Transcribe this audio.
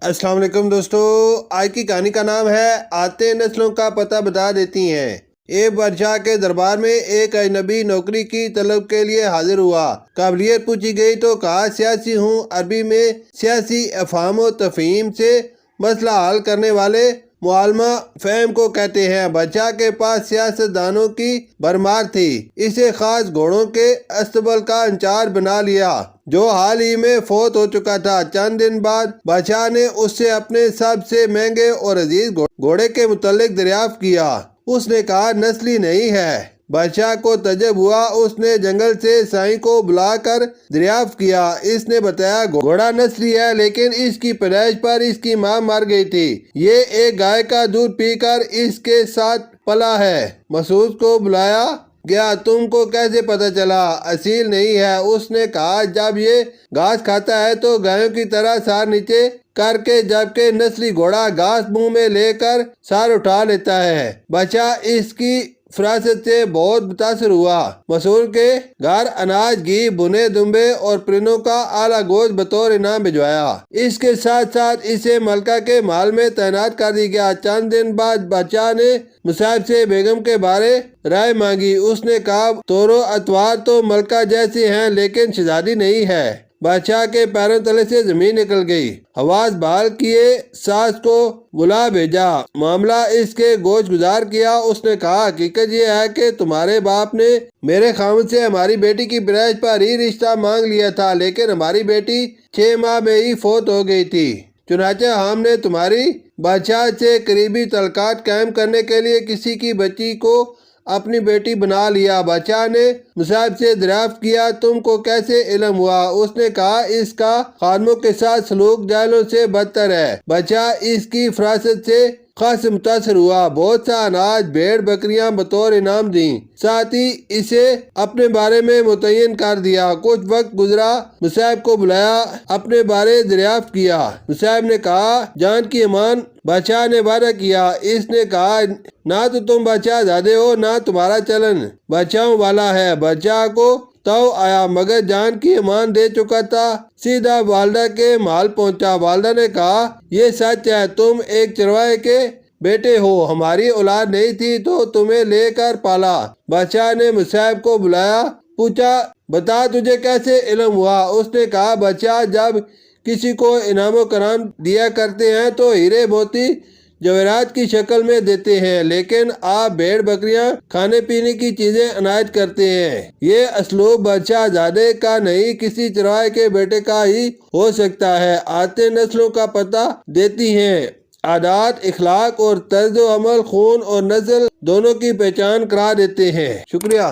السلام علیکم دوستو، آج کی کہانی کا نام ہے آتے نسلوں کا پتہ بتا دیتی ہیں۔ ایک بادشاہ کے دربار میں ایک اجنبی نوکری کی طلب کے لیے حاضر ہوا۔ قابلیت پوچھی گئی تو کہا سیاسی ہوں۔ عربی میں سیاسی افہام و تفہیم سے مسئلہ حل کرنے والے معلمہ فہم کو کہتے ہیں۔ بادشاہ کے پاس سیاست دانوں کی بھرمار تھی۔ اسے خاص گھوڑوں کے استبل کا انچارج بنا لیا جو حال ہی میں فوت ہو چکا تھا۔ چند دن بعد بادشاہ نے اس سے اپنے سب سے مہنگے اور عزیز گھوڑے کے متعلق دریافت کیا۔ اس نے کہا نسلی نہیں ہے۔ بادشاہ کو تعجب ہوا۔ اس نے جنگل سے سائیں کو بلا کر دریافت کیا۔ اس نے بتایا گھوڑا نسلی ہے لیکن اس کی پیدائش پر اس کی ماں مر گئی تھی۔ یہ ایک گائے کا دودھ پی کر اس کے ساتھ پلا ہے۔ مسعود کو بلایا گیا۔ تم کو کیسے پتہ چلا اصیل نہیں ہے؟ اس نے کہا جب یہ گھاس کھاتا ہے تو گایوں کی طرح سر نیچے کر کے، جبکہ نسلی گھوڑا گھاس منہ میں لے کر سر اٹھا لیتا ہے۔ بادشاہ اس کی فراست سے بہت متاثر ہوا۔ مسعود کے گھر اناج، گھی، بھنے دمبے اور پرندوں کا اعلیٰ گوشت بطور انعام بھجوایا۔ اس کے ساتھ ساتھ اسے ملکہ کے محل میں تعینات کر دیا گیا۔ چند دن بعد بادشاہ نے مصعب سے بیگم کے بارے رائے مانگی۔ اس نے کہا طور و اطوار تو ملکہ جیسی ہیں لیکن شہزادی نہیں ہے۔ بادشاہ کے پیروں تلے سے زمین نکل گئی۔ حواس بحال کیے، ساس کو بلا بھیجا، معاملہ اس کے گوش گزار کیا۔ اس نے کہا حقیقت یہ ہے کہ تمہارے باپ نے میرے خاوند سے ہماری بیٹی کی پیدائش پر ہی رشتہ مانگ لیا تھا، لیکن ہماری بیٹی 6 ماہ میں ہی فوت ہو گئی تھی۔ چنانچہ ہم نے تمہاری بادشاہ سے قریبی تعلقات قائم کرنے کے لیے کسی کی بچی کو اپنی بیٹی بنا لیا۔ بادشاہ نے مصعب سے دریافت کیا تم کو کیسے علم ہوا؟ اس نے کہا اس کا خادموں کے ساتھ سلوک جاہلوں سے بدتر ہے۔ بادشاہ اس کی فراست سے خاص متاثر ہوا۔ بہت سا اناج، بھیڑ بکریاں بطور انعام دیں، ساتھ ہی اسے اپنے بارے میں متعین کر دیا۔ کچھ وقت گزرا، مصعب کو بلایا، اپنے بارے دریافت کیا۔ مصعب نے کہا جان کی امان، بادشاہ نے وعدہ کیا۔ اس نے کہا نہ تو تم بادشاہ زادے ہو نہ تمہارا چلن بادشاہوں والا ہے۔ بادشاہ کو تو آیا مگر جان کی امان دے چکا تھا۔ سیدھا والدہ کے محل پہنچا۔ والدہ نے کہا یہ سچ ہے، تم ایک چرواہے کے بیٹے ہو، ہماری اولاد نہیں تھی تو تمہیں لے کر پالا۔ بادشاہ نے مصعب کو بلایا، پوچھا بتا تجھے کیسے علم ہوا؟ اس نے کہا بادشاہ جب کسی کو انعام و کرام دیا کرتے ہیں تو ہیرے موتی جواہرات کی شکل میں دیتے ہیں، لیکن آپ بھیڑ بکریاں، کھانے پینے کی چیزیں عنایت کرتے ہیں۔ یہ اسلوب بادشاہ زادے کا نہیں، کسی چرواہے کے بیٹے کا ہی ہو سکتا ہے۔ آتے نسلوں کا پتہ دیتی ہیں، عادات، اخلاق اور طرز و عمل، خون اور نسل دونوں کی پہچان کرا دیتے ہیں۔ شکریہ۔